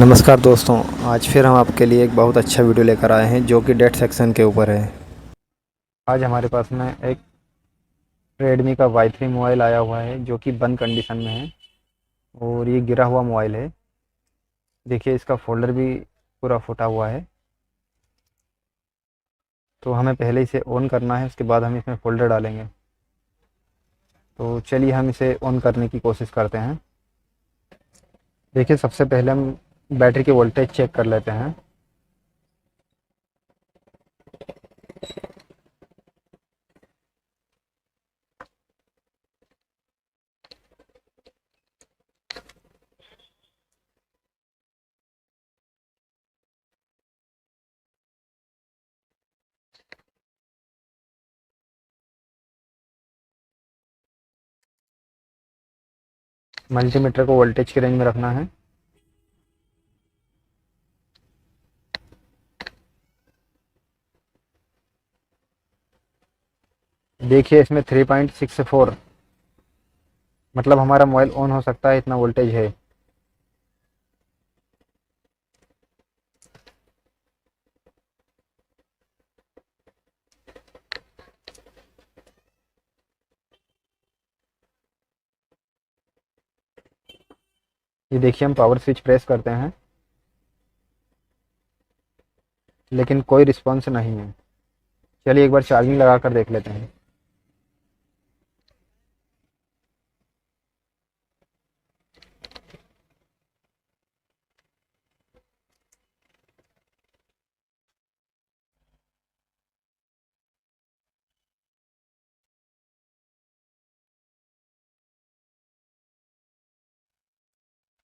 नमस्कार दोस्तों। आज फिर हम आपके लिए एक बहुत अच्छा वीडियो लेकर आए हैं जो कि डेट सेक्शन के ऊपर है। आज हमारे पास में एक रेडमी का Y3 मोबाइल आया हुआ है जो कि बंद कंडीशन में है और ये गिरा हुआ मोबाइल है। देखिए इसका फोल्डर भी पूरा फूटा हुआ है। तो हमें पहले इसे ऑन करना है, उसके बाद हम इसमें फोल्डर डालेंगे। तो चलिए हम इसे ऑन करने की कोशिश करते हैं। देखिए सबसे पहले हम बैटरी की वोल्टेज चेक कर लेते हैं। मल्टीमीटर को वोल्टेज की रेंज में रखना है। देखिए इसमें 3.64 मतलब हमारा मोबाइल ऑन हो सकता है, इतना वोल्टेज है। ये देखिए हम पावर स्विच प्रेस करते हैं लेकिन कोई रिस्पॉन्स नहीं है। चलिए एक बार चार्जिंग लगा कर देख लेते हैं।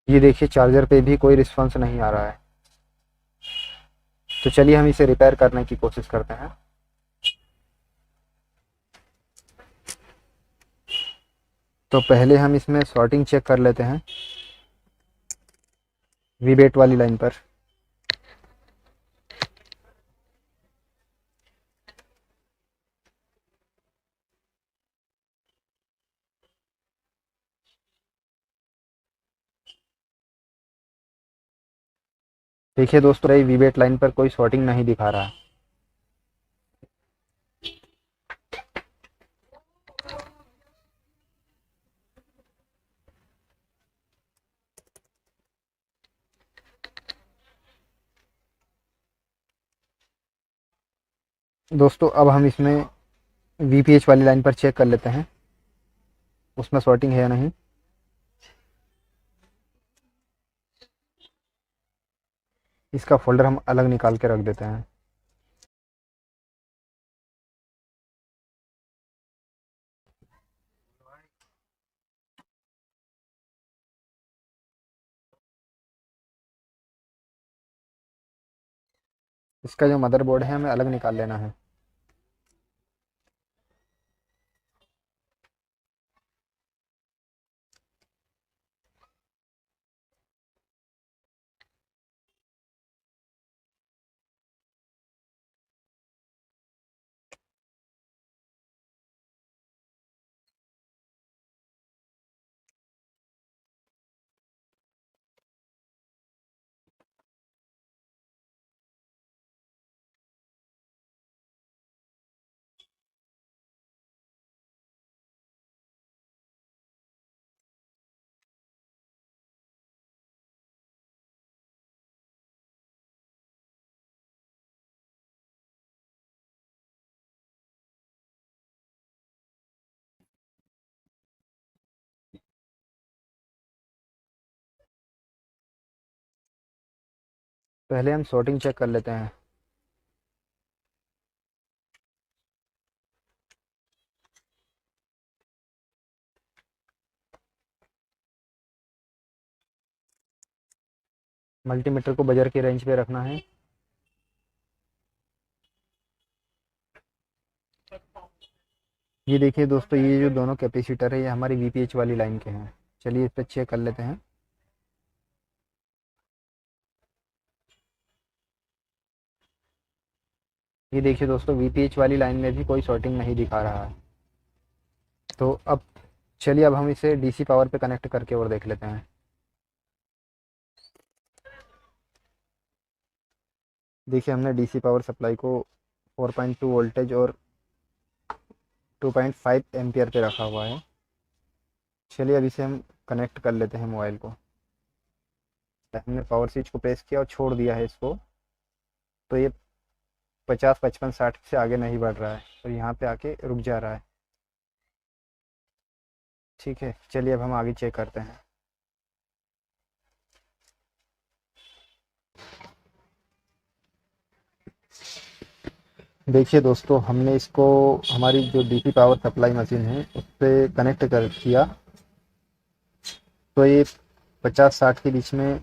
ये देखिए चार्जर पे भी कोई रिस्पॉन्स नहीं आ रहा है। तो चलिए हम इसे रिपेयर करने की कोशिश करते हैं। तो पहले हम इसमें सॉर्टिंग चेक कर लेते हैं वीबेट वाली लाइन पर। देखिए दोस्तों ये वीबेट लाइन पर कोई सॉर्टिंग नहीं दिखा रहा। दोस्तों अब हम इसमें वीपीएच वाली लाइन पर चेक कर लेते हैं उसमें सॉर्टिंग है या नहीं। इसका फोल्डर हम अलग निकाल के रख देते हैं। इसका जो मदरबोर्ड है हमें अलग निकाल लेना है। पहले हम सॉर्टिंग चेक कर लेते हैं। मल्टीमीटर को बजर की रेंज पे रखना है। ये देखिए दोस्तों ये जो दोनों कैपेसिटर है ये हमारी वीपीएच वाली लाइन के हैं। चलिए इस पर चेक कर लेते हैं। ये देखिए दोस्तों वीपीएच वाली लाइन में भी कोई सॉर्टिंग नहीं दिखा रहा है। तो अब चलिए अब हम इसे डीसी पावर पे कनेक्ट करके और देख लेते हैं। देखिए हमने डीसी पावर सप्लाई को 4.2 वोल्टेज और 2.5 एम्पियर पे रखा हुआ है। चलिए अभी से हम कनेक्ट कर लेते हैं मोबाइल को। हमने पावर स्विच को प्रेस किया और छोड़ दिया है इसको, तो ये 50 55 60 से आगे नहीं बढ़ रहा है और यहाँ पे आके रुक जा रहा है। ठीक है, चलिए अब हम आगे चेक करते हैं। देखिए दोस्तों, हमने इसको हमारी जो डीसी पावर सप्लाई मशीन है उस पर कनेक्ट कर किया, तो ये 50 60 के बीच में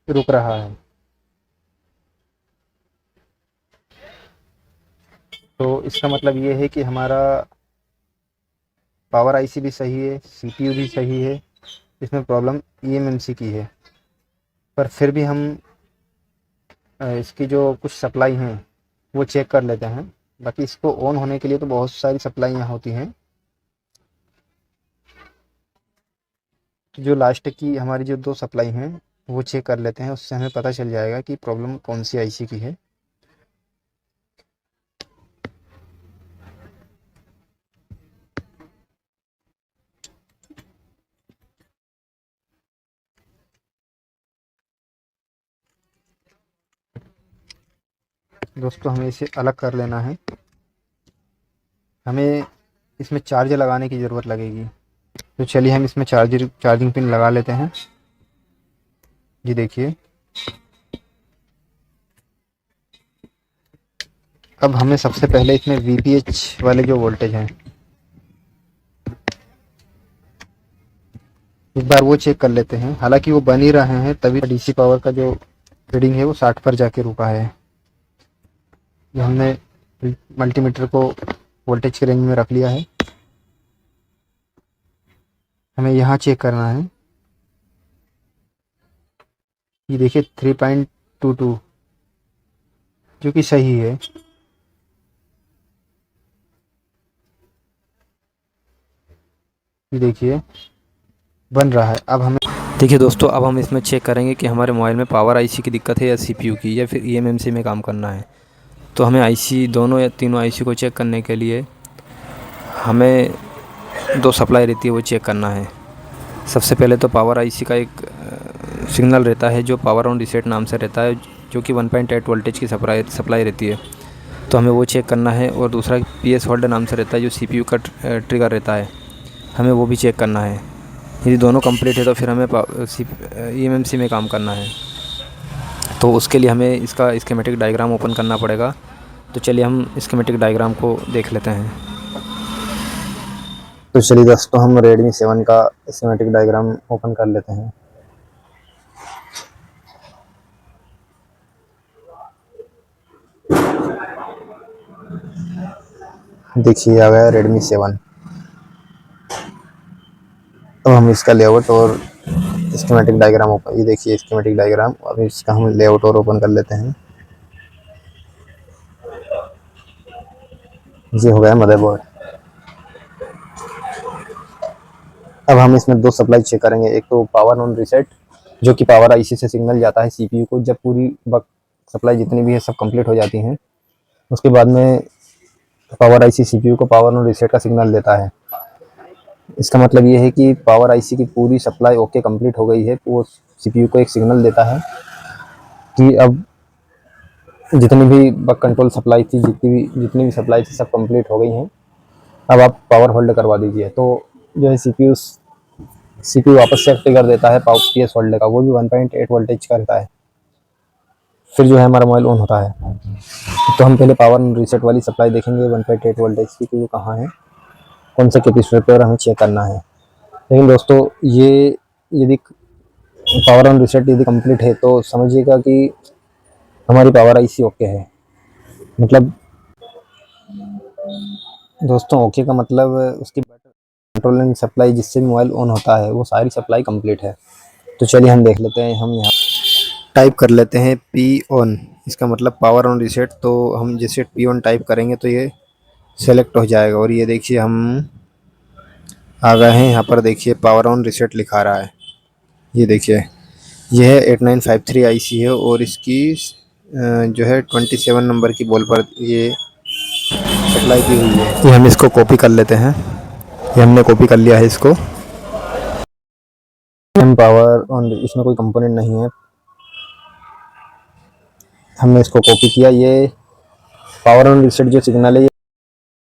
रुक रहा है। तो इसका मतलब ये है कि हमारा पावर आईसी भी सही है, सीपीयू भी सही है, इसमें प्रॉब्लम ईएमएमसी की है। पर फिर भी हम इसकी जो कुछ सप्लाई हैं वो चेक कर लेते हैं। बाकी इसको ऑन होने के लिए तो बहुत सारी सप्लाई यहाँ होती हैं। तो जो लास्ट की हमारी जो 2 सप्लाई हैं वो चेक कर लेते हैं, उससे हमें पता चल जाएगा कि प्रॉब्लम कौन सी आईसी की है। दोस्तों हमें इसे अलग कर लेना है, हमें इसमें चार्जर लगाने की ज़रूरत लगेगी। तो चलिए हम इसमें चार्जिंग पिन लगा लेते हैं। जी देखिए, अब हमें सबसे पहले इसमें वीपीएच वाले जो वोल्टेज हैं एक बार वो चेक कर लेते हैं। हालांकि वो बन ही रहे हैं, तभी डीसी पावर का जो रीडिंग है वो 60 पर जाके रुका है। जो हमने मल्टीमीटर को वोल्टेज के रेंज में रख लिया है, हमें यहाँ चेक करना है। ये देखिए 3.22 जो कि सही है। ये देखिए बन रहा है। अब हमें देखिए दोस्तों, अब हम इसमें चेक करेंगे कि हमारे मोबाइल में पावर आईसी की दिक्कत है या सीपीयू की या फिर ईएमएमसी में काम करना है। तो हमें आईसी दोनों या तीनों आईसी को चेक करने के लिए हमें 2 सप्लाई रहती है वो चेक करना है। सबसे पहले तो पावर आईसी का एक सिग्नल रहता है जो पावर ऑन रीसेट नाम से रहता है, जो कि 1.8 वोल्टेज की सप्लाई रहती है, तो हमें वो चेक करना है। और दूसरा पीएस होल्ड नाम से रहता है जो सीपीयू का ट्रिगर रहता है, हमें वो भी चेक करना है। यदि दोनों कंप्लीट है तो फिर हमें ईएमएमसी में काम करना है। तो उसके लिए हमें इसका स्कीमेटिक डायग्राम ओपन करना पड़ेगा। तो चलिए हम स्कीमेटिक डायग्राम को देख लेते हैं। तो चलिए दोस्तों, हम Redmi 7 का स्कीमेटिक डायग्राम ओपन कर लेते हैं। देखिए आ गया Redmi 7। अब हम इसका लेआउट और स्कीमेटिक डायग्राम ओपन, ये देखिए स्कीमेटिक डायग्राम। अब इसका हम लेआउट और ओपन कर लेते हैं। ये हो गया मदरबोर्ड। अब हम इसमें 2 सप्लाई चेक करेंगे। एक तो पावर ऑन रीसेट, जो कि पावर आईसी से सिग्नल जाता है सीपीयू को जब पूरी सप्लाई जितनी भी है सब कंप्लीट हो जाती हैं। उसके बाद में पावर आईसी सीपीयू को पावर ऑन रीसेट का सिग्नल देता है। इसका मतलब ये है कि पावर आईसी की पूरी सप्लाई ओके कंप्लीट हो गई है। वो सीपीयू को एक सिग्नल देता है कि अब जितनी भी बक कंट्रोल सप्लाई थी, जितनी भी सप्लाई थी सब कंप्लीट हो गई हैं, अब आप पावर होल्ड करवा दीजिए। तो जो है सीपीयू वापस से ट्रिगर देता है पावर पीएस होल्ड का, वो भी 1.8 वोल्टेज का रहता है। फिर जो है हमारा मोबाइल ऑन होता है। तो हम पहले पावर रीसेट वाली सप्लाई देखेंगे 1.8 वोल्टेज की, कि वो कहाँ है, कौन से कैपेसिटर पे, और हमें चेक करना है। लेकिन दोस्तों ये यदि पावर ऑन रीसेट यदि कंप्लीट है तो समझिएगा कि हमारी पावर आईसी ओके है। मतलब दोस्तों ओके का मतलब उसकी कंट्रोलिंग सप्लाई जिससे भी मोबाइल ऑन होता है वो सारी सप्लाई कंप्लीट है। तो चलिए हम देख लेते हैं। हम यहाँ टाइप कर लेते हैं पी ऑन, इसका मतलब पावर ऑन रीसेट। तो हम जैसे पी ऑन टाइप करेंगे तो ये सेलेक्ट हो जाएगा। और ये देखिए हम आ गए हैं यहाँ पर। देखिए पावर ऑन रीसेट लिखा रहा है। ये देखिए ये है 8953 आईसी है और इसकी जो है 27 नंबर की बॉल पर ये सप्लाई की हुई है। ये हम इसको कॉपी कर लेते हैं। ये हमने कॉपी कर लिया है इसको। हम पावर ऑन, इसमें कोई कंपोनेंट नहीं है, हमने इसको कॉपी किया। ये पावर ऑन रीसेट जो सिग्नल है ये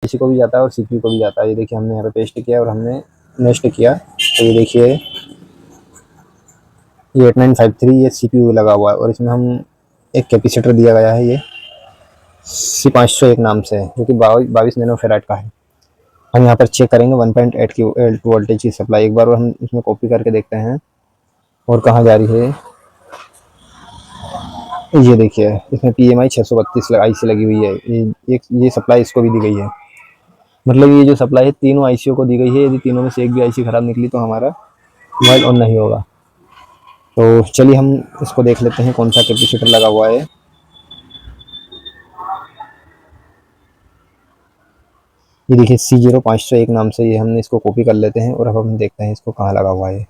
किसी को भी जाता है और सीपीयू को भी जाता है। ये देखिए हमने यहाँ पे पेस्ट किया और हमने नेक्स्ट किया, तो ये देखिए ये 8953 ये सीपीयू लगा हुआ है और इसमें हम एक कैपेसिटर दिया गया है, ये C501 नाम से है, जो कि 22 नैनो फेराड का है। हम यहाँ पर चेक करेंगे 1.8 की वोल्टेज की सप्लाई एक बार, और हम इसमें कॉपी करके देखते हैं और कहाँ जा रही है। ये देखिए इसमें PMI 632 आईसी लगी हुई है। ये सप्लाई इसको भी दी गई है। मतलब ये जो सप्लाई है तीनों आईसीओ को दी गई है। यदि तीनों में से एक भी आईसी खराब निकली तो हमारा मोबाइल ऑन नहीं होगा। तो चलिए हम इसको देख लेते हैं कौन सा कैपेसिटर लगा हुआ है। ये देखिए C0501 नाम से, ये हमने इसको कॉपी कर लेते हैं और अब हम देखते हैं इसको कहाँ लगा हुआ है।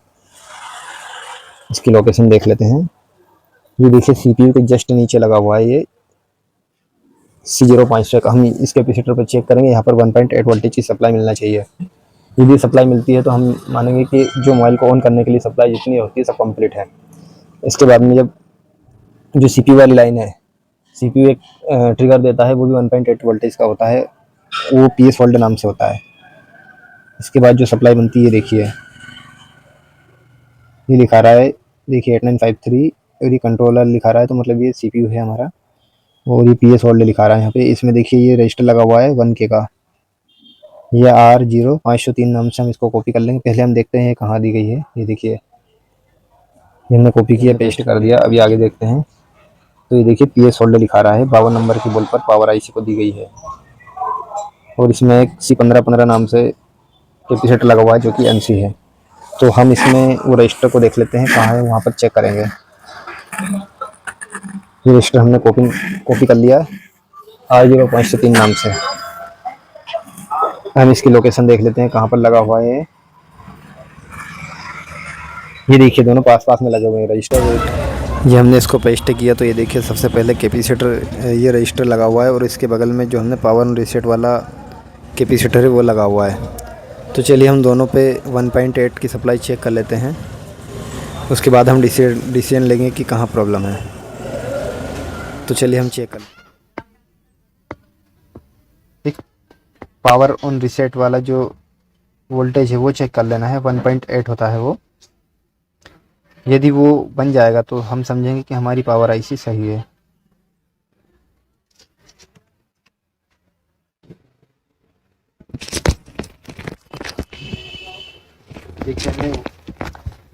इसकी लोकेशन देख लेते हैं। ये देखिए सीपीयू के जस्ट नीचे लगा हुआ है ये C0501 का। हम इस कैपेसिटर पर चेक करेंगे, यहाँ पर 1.8 वोल्टेज की सप्लाई मिलना चाहिए। यदि सप्लाई मिलती है तो हम मानेंगे कि जो मोबाइल को ऑन करने के लिए सप्लाई जितनी होती है सब कंप्लीट है। इसके बाद में जब जो सीपीयू वाली लाइन है, सीपीयू एक ट्रिगर देता है, वो भी 1.8 वोल्टेज का होता है, वो PS होल्ड नाम से होता है। इसके बाद जो सप्लाई बनती है देखिए ये दिखा रहा है, देखिए 8953 और ये कंट्रोलर लिखा रहा है, तो मतलब ये सीपीयू है हमारा। और ये PS होल्ड लिखा रहा है यहाँ पे। इसमें देखिए ये रजिस्टर लगा हुआ है 1K का, ये R0503 नाम से हम इसको कॉपी कर लेंगे। पहले हम देखते हैं ये कहाँ दी गई है। ये देखिए ये हमने कॉपी किया, पेस्ट कर दिया। अभी आगे देखते हैं तो ये देखिए PS होल्ड लिखा रहा है, 52 नंबर की बॉल पर पावर आईसी को दी गई है। और इसमें एक C1515 नाम से कैपेसिटर लगा हुआ है जो कि NC है। तो हम इसमें वो रजिस्टर को देख लेते हैं कहाँ है, वहाँ पर चेक करेंगे। ये रजिस्टर हमने कॉपी कर लिया R0503 नाम से। हम इसकी लोकेशन देख लेते हैं कहाँ पर लगा हुआ है। ये देखिए दोनों पास पास में लगे हुए हैं रजिस्टर। ये हमने इसको पेस्ट किया, तो ये देखिए सबसे पहले कैपेसिटर ये रजिस्टर लगा हुआ है और इसके बगल में जो हमने पावर रीसेट वाला कैपेसिटर है वो लगा हुआ है। तो चलिए हम दोनों पे 1.8 की सप्लाई चेक कर लेते हैं, उसके बाद हम डिसीजन लेंगे कि कहाँ प्रॉब्लम है। तो चलिए हम चेक कर, एक पावर ऑन रीसेट वाला जो वोल्टेज है वो चेक कर लेना है, 1.8 होता है वो। यदि वो बन जाएगा तो हम समझेंगे कि हमारी पावर आईसी सही है। देखिए हमें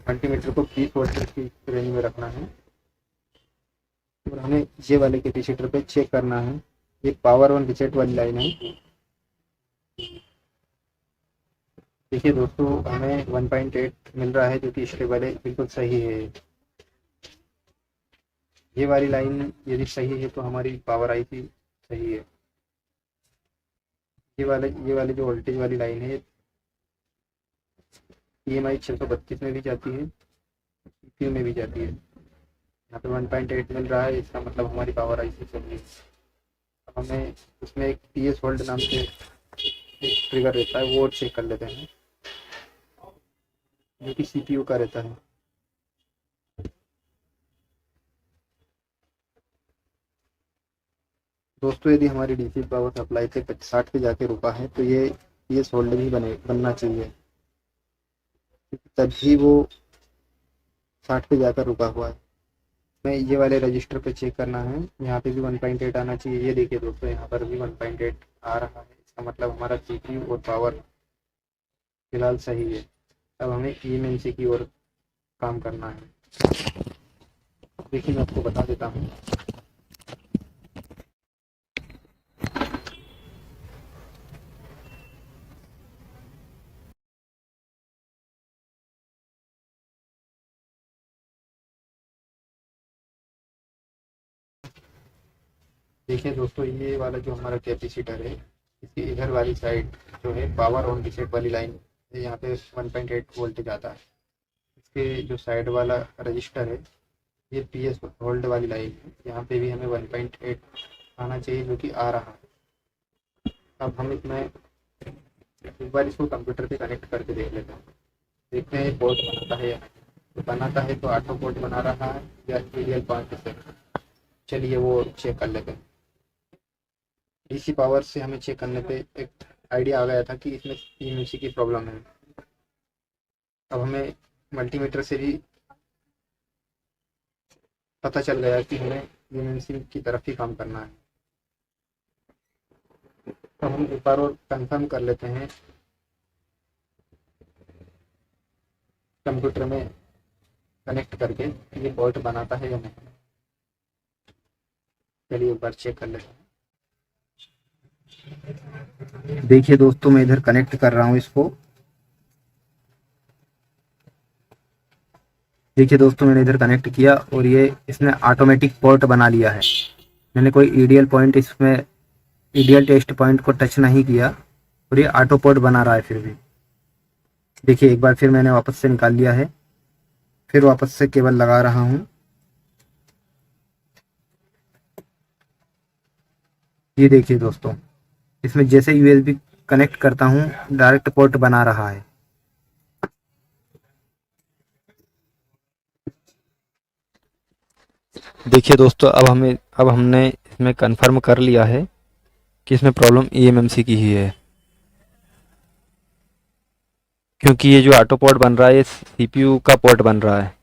मल्टीमीटर को 20 वोल्ट की रेंज में रखना है और हमें ये वाले कैपेसिटर पे चेक करना है। ये पावर ऑन रीसेट वाली लाइन है। देखिए दोस्तों हमें 1.8 मिल रहा है जो कि स्टेबल है, बिल्कुल सही है। ये वाली लाइन यदि सही है तो हमारी पावर आईसी सही है। ये वाले जो वोल्टेज वाली लाइन है PMI 632 में भी जाती है, CPU में भी जाती है। यहाँ पे 1.8 मिल रहा है, इसका मतलब हमारी पावर आईसी सही है। अब हमें उसमें एक PS होल्ड नाम से एक ट्रिगर रहता है, वो चेक कर लेते हैं जो कि CPU का रहता है। दोस्तों यदि हमारी डीसी पावर सप्लाई से 60 पे जाके रुका है तो ये PS होल्ड भी बनना चाहिए, तभी वो 60 पे जाकर रुका हुआ है। मैं ये वाले रजिस्टर पे चेक करना है, यहाँ पे भी 1.8 आना चाहिए। ये देखिए दोस्तों यहाँ पर भी 1.8 आ रहा है, इसका मतलब हमारा CPU और पावर फिलहाल सही है। अब हमें EMMC की ओर काम करना है। देखिए मैं आपको बता देता हूँ। देखिए दोस्तों ये वाला जो हमारा कैपेसिटर है, इसकी इधर वाली साइड जो है पावर ऑन रीसेट वाली लाइन, यहाँ पे 1.8 वोल्टेज आता है। इसके जो साइड वाला रजिस्टर है ये PS होल्ड वाली लाइन है, यहाँ पे भी हमें 1.8 आना चाहिए, जो कि आ रहा है। अब हम इसमें एक बार इसको कंप्यूटर पे कनेक्ट करके देख लेते हैं, देखते हैं पोर्ट बनाता है या नहीं। तो बनाता है तो ऑटो पोर्ट बना रहा है या सीरियल पॉइंट से। चलिए वो चेक कर लेते हैं। डीसी पावर से हमें चेक करने पे एक आइडिया आ गया था कि इसमें ईएमसी की प्रॉब्लम है। अब हमें मल्टीमीटर से भी पता चल गया कि हमें ईएमसी की तरफ ही काम करना है। तो हम एक बार और कंफर्म कर लेते हैं कंप्यूटर में कनेक्ट करके ये पोर्ट बनाता है या नहीं। चलिए एक बार चेक कर लेते हैं। देखिए दोस्तों, मैं इधर कनेक्ट कर रहा हूँ इसको। देखिए दोस्तों, मैंने इधर कनेक्ट किया और ये इसने ऑटोमेटिक पोर्ट बना लिया है। मैंने कोई ईडीएल पॉइंट इसमें ईडीएल टेस्ट पॉइंट को टच नहीं किया और ये ऑटो पोर्ट बना रहा है फिर भी। देखिए एक बार फिर मैंने वापस से निकाल लिया है, फिर वापस से केबल लगा रहा हूँ। ये देखिए दोस्तों, इसमें जैसे यूएसबी कनेक्ट करता हूँ डायरेक्ट पोर्ट बना रहा है। देखिए दोस्तों, अब हमने इसमें कंफर्म कर लिया है कि इसमें प्रॉब्लम ईएमएमसी की ही है, क्योंकि ये जो ऑटो पोर्ट बन रहा है ये सीपीयू का पोर्ट बन रहा है।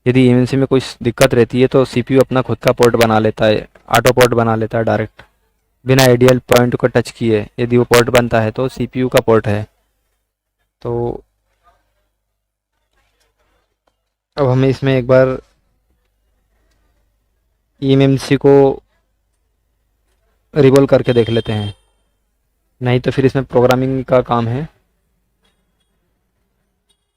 यदि ईएमएमसी में कोई दिक्कत रहती है तो सीपीयू अपना खुद का पोर्ट बना लेता है, ऑटो पोर्ट बना लेता है डायरेक्ट बिना आइडियल पॉइंट को टच किए। यदि वो पोर्ट बनता है तो सीपीयू का पोर्ट है। तो अब हमें इसमें एक बार ईएमएमसी को रिवॉल्व करके देख लेते हैं, नहीं तो फिर इसमें प्रोग्रामिंग का काम है।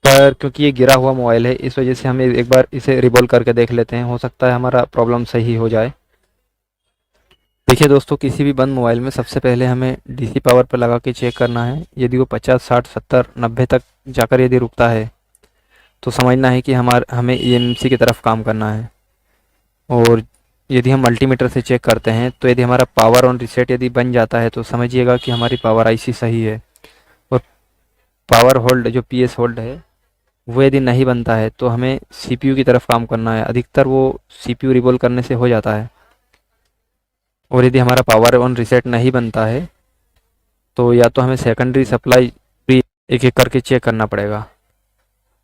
पर क्योंकि ये गिरा हुआ मोबाइल है इस वजह से हमें एक बार इसे रिवॉल्व करके देख लेते हैं, हो सकता है हमारा प्रॉब्लम सही हो जाए। देखिए दोस्तों, किसी भी बंद मोबाइल में सबसे पहले हमें डीसी पावर पर लगा के चेक करना है। यदि वो 50 60 70 90 तक जाकर यदि रुकता है तो समझना है कि हमें ईएमसी की तरफ काम करना है। और यदि हम मल्टीमीटर से चेक करते हैं तो यदि हमारा पावर ऑन रीसेट यदि बन जाता है तो समझिएगा कि हमारी पावर आईसी सही है। और पावर होल्ड जो पीएस होल्ड है वो यदि नहीं बनता है तो हमें सीपीयू की तरफ काम करना है। अधिकतर वो सीपीयू रिवॉल्व करने से हो जाता है। और यदि हमारा पावर ऑन रीसेट नहीं बनता है तो या तो हमें सेकेंडरी सप्लाई भी एक एक करके चेक करना पड़ेगा।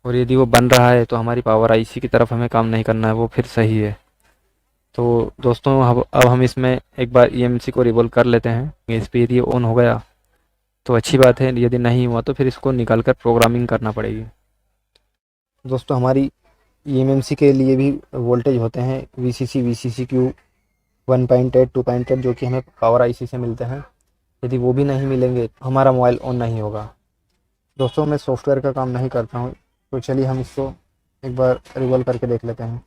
और यदि वो बन रहा है तो हमारी पावर आईसी की तरफ हमें काम नहीं करना है, वो फिर सही है। तो दोस्तों, अब हम इसमें एक बार ईएमसी को रिवॉल्व कर लेते हैं। इस पर यदि ऑन हो गया तो अच्छी बात है, यदि नहीं हुआ तो फिर इसको निकाल कर प्रोग्रामिंग करना पड़ेगी। दोस्तों, हमारी ईएमसी के लिए भी वोल्टेज होते हैं VCC, VCC Q 1.8 2.8, जो कि हमें पावर आईसी से मिलते हैं। यदि वो भी नहीं मिलेंगे तो हमारा मोबाइल ऑन नहीं होगा। दोस्तों, मैं सॉफ्टवेयर का काम नहीं करता हूँ, तो चलिए हम इसको एक बार रिवॉल्व करके देख लेते हैं।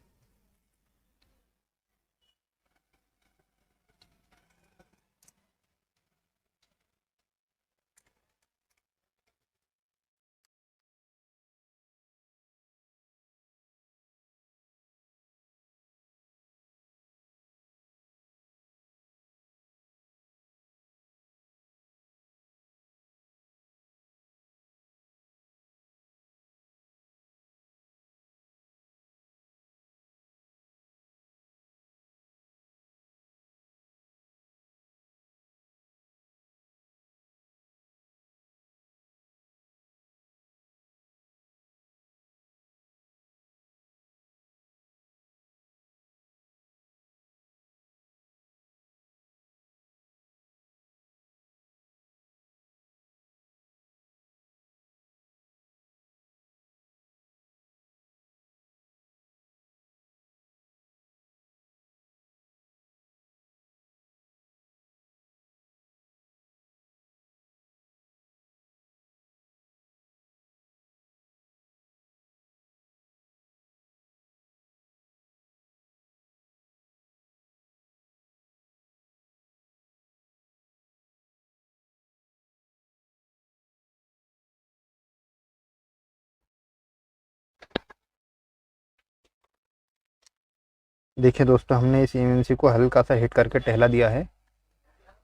देखिए दोस्तों, हमने इस एमएमसी को हल्का सा हिट करके टहला दिया है।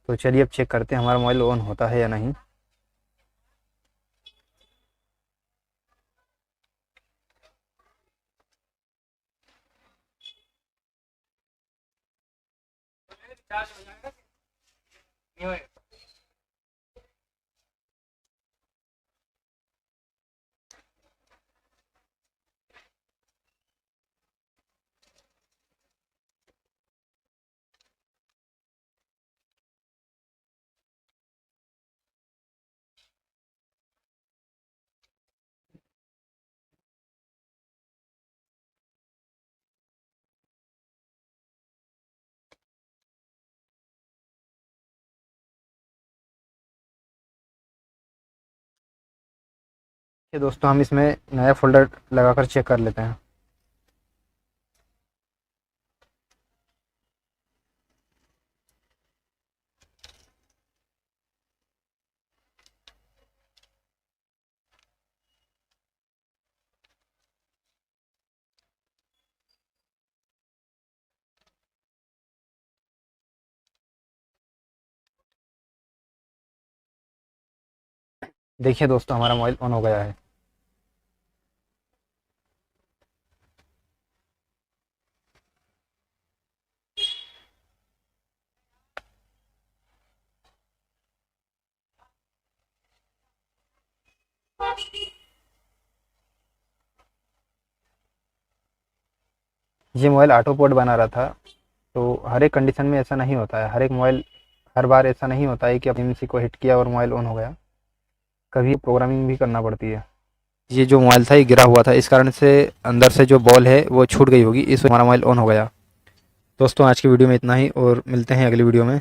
तो चलिए अब चेक करते हैं हमारा मोबाइल ऑन होता है या नहीं। ये दोस्तों, हम इसमें नया फ़ोल्डर लगाकर चेक कर लेते हैं। देखिए दोस्तों, हमारा मोबाइल ऑन हो गया है। ये मोबाइल ऑटो पोर्ट बना रहा था, तो हर एक कंडीशन में ऐसा नहीं होता है। हर एक मोबाइल हर बार ऐसा नहीं होता है कि आप एमएमसी को हिट किया और मोबाइल ऑन हो गया। कभी प्रोग्रामिंग भी करना पड़ती है। ये जो मोबाइल था ये गिरा हुआ था, इस कारण से अंदर से जो बॉल है वो छूट गई होगी, इस हमारा मोबाइल ऑन हो गया। दोस्तों, आज की वीडियो में इतना ही और मिलते हैं अगली वीडियो में।